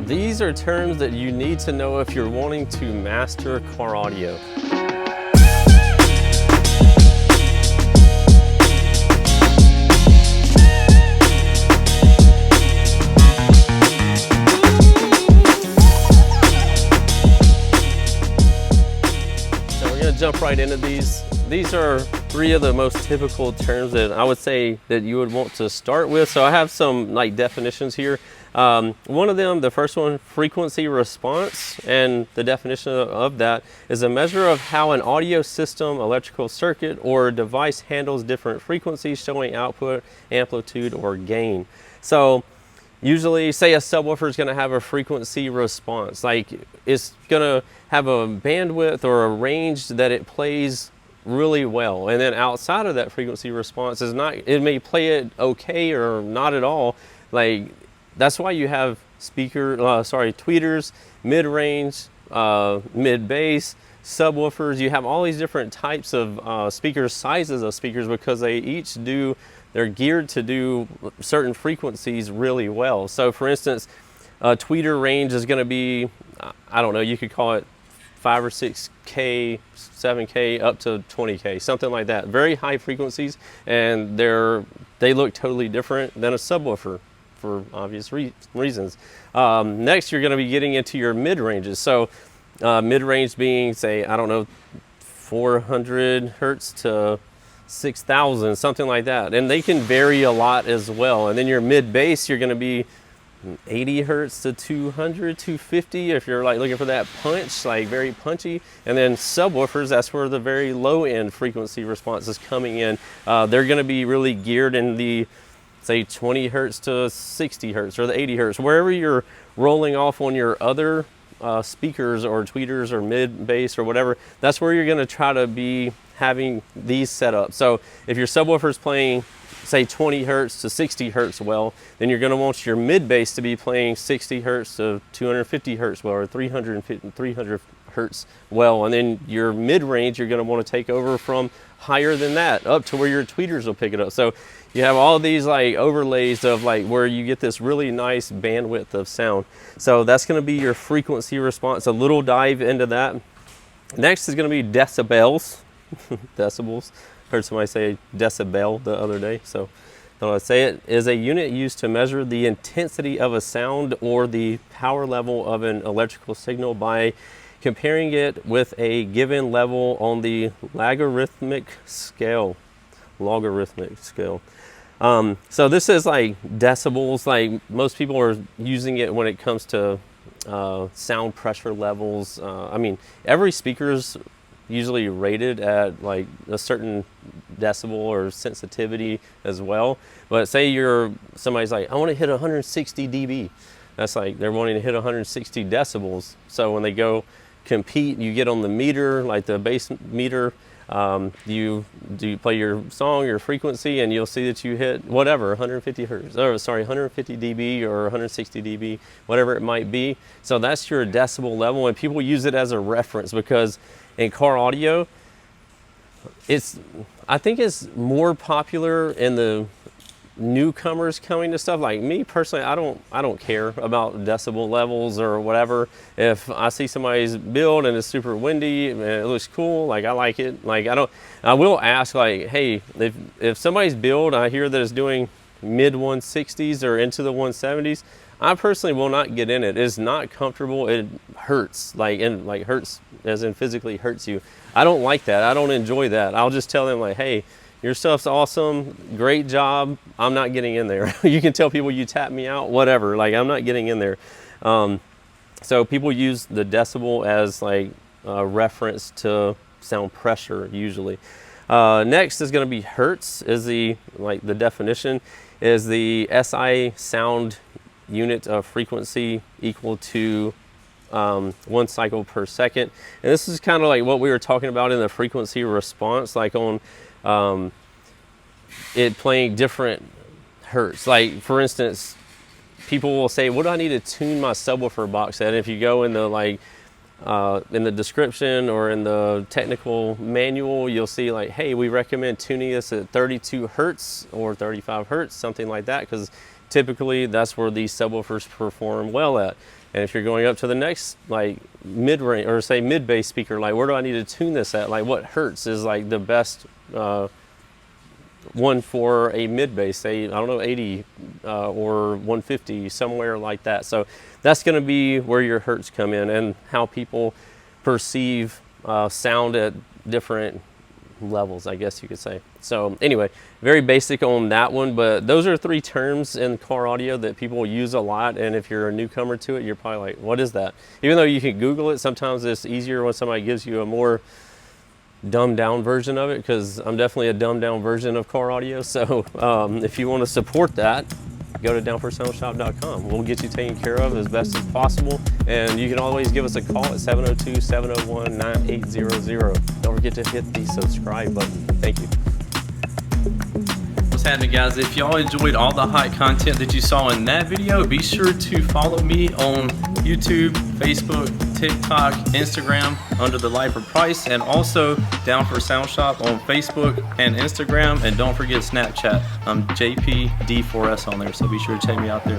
These are terms that you need to know if you're wanting to master car audio. So we're going to jump right into these. These are three of the most typical terms that I would say that you would want to start with. So I have some like definitions here. One of them, the first one, frequency response, and the definition of that is a measure of how an audio system, electrical circuit, or device handles different frequencies showing output, amplitude, or gain. So usually, say a subwoofer is going to have a frequency response, like it's going to have a bandwidth or a range that it plays really well, and then outside of that frequency response is not, it may play it okay or not at all. Like that's why you have tweeters, mid-range, mid-bass, subwoofers. You have all these different types of speakers, sizes of speakers, because they each they're geared to do certain frequencies really well. So for instance, a tweeter range is going to be, I don't know, you could call it 5 or 6K, 7K, up to 20K, something like that. Very high frequencies, and they look totally different than a subwoofer for obvious reasons. Next, you're going to be getting into your mid-ranges. So mid-range being, say, I don't know, 400 Hertz to 6,000, something like that. And they can vary a lot as well. And then your mid-bass, you're going to be 80 Hertz to 200, 250 if you're like looking for that punch, like very punchy. And then subwoofers, that's where the very low end frequency response is coming in. They're going to be really geared in the, say, 20 Hertz to 60 Hertz or the 80 Hertz, wherever you're rolling off on your other speakers or tweeters or mid bass or whatever. That's where you're going to try to be having these set up. So if your subwoofer is playing, say, 20 Hertz to 60 Hertz well, then you're going to want your mid bass to be playing 60 Hertz to 250 Hertz well, or 300 Hertz well, and then your mid range you're going to want to take over from higher than that up to where your tweeters will pick it up. So you have all these like overlays of like where you get this really nice bandwidth of sound. So that's going to be your frequency response. A little dive into that. Next is going to be decibels. Decibels. Heard somebody say decibel the other day, so thought I'd say it. Is a unit used to measure the intensity of a sound or the power level of an electrical signal by comparing it with a given level on the logarithmic scale. So this is like decibels. Like most people are using it when it comes to sound pressure levels. I mean, every speaker's usually rated at like a certain decibel or sensitivity as well. But say somebody's like, I want to hit 160 dB. That's like they're wanting to hit 160 decibels. So when they go compete, you get on the meter, like the bass meter, you play your song, your frequency, and you'll see that you hit whatever, 150 Hertz, or sorry, 150 dB or 160 dB, whatever it might be. So that's your decibel level, and people use it as a reference because in car audio, I think it's more popular in the newcomers coming to stuff. Like me personally, I don't care about decibel levels or whatever. If I see somebody's build and it's super windy and it looks cool, like I like it. Like I will ask, like, hey, if somebody's build, I hear that it's doing mid 160s or into the 170s, I personally will not get in it. It's not comfortable. It hurts, like hurts as in physically hurts you. I don't like that. I don't enjoy that. I'll just tell them like, hey, your stuff's awesome, great job. I'm not getting in there. You can tell people you tap me out, whatever. Like I'm not getting in there. So people use the decibel as like a reference to sound pressure usually. Next is going to be Hertz. Is the definition is the SI sound unit of frequency equal to 1 cycle per second. And this is kind of like what we were talking about in the frequency response, like on it playing different hertz. Like for instance, people will say, what do I need to tune my subwoofer box at? And if you go in the description or in the technical manual, you'll see like, hey, we recommend tuning this at 32 Hertz or 35 Hertz, something like that, because typically that's where these subwoofers perform well at. And if you're going up to the next like mid-range or say mid-bass speaker, like where do I need to tune this at? Like what hertz is like the best one for a mid-bass, say, I don't know, 80 or 150, somewhere like that. So that's going to be where your hertz come in and how people perceive sound at different levels, I guess you could say. So anyway, very basic on that one, but those are 3 terms in car audio that people use a lot, and if you're a newcomer to it, you're probably like, what is that? Even though you can Google it, sometimes it's easier when somebody gives you a more dumbed down version of it, because I'm definitely a dumbed down version of car audio. So if you want to support that, go to downforsoundshop.com. We'll get you taken care of as best as possible, and you can always give us a call at 702-701-9800. Don't forget to hit the subscribe button. Thank you. What's happening, guys? If y'all enjoyed all the hot content that you saw in that video, be sure to follow me on YouTube, Facebook, TikTok, Instagram under the Lifer Price, and also Down for Sound Shop on Facebook and Instagram, and don't forget Snapchat. I'm JPD4S on there, so be sure to check me out there.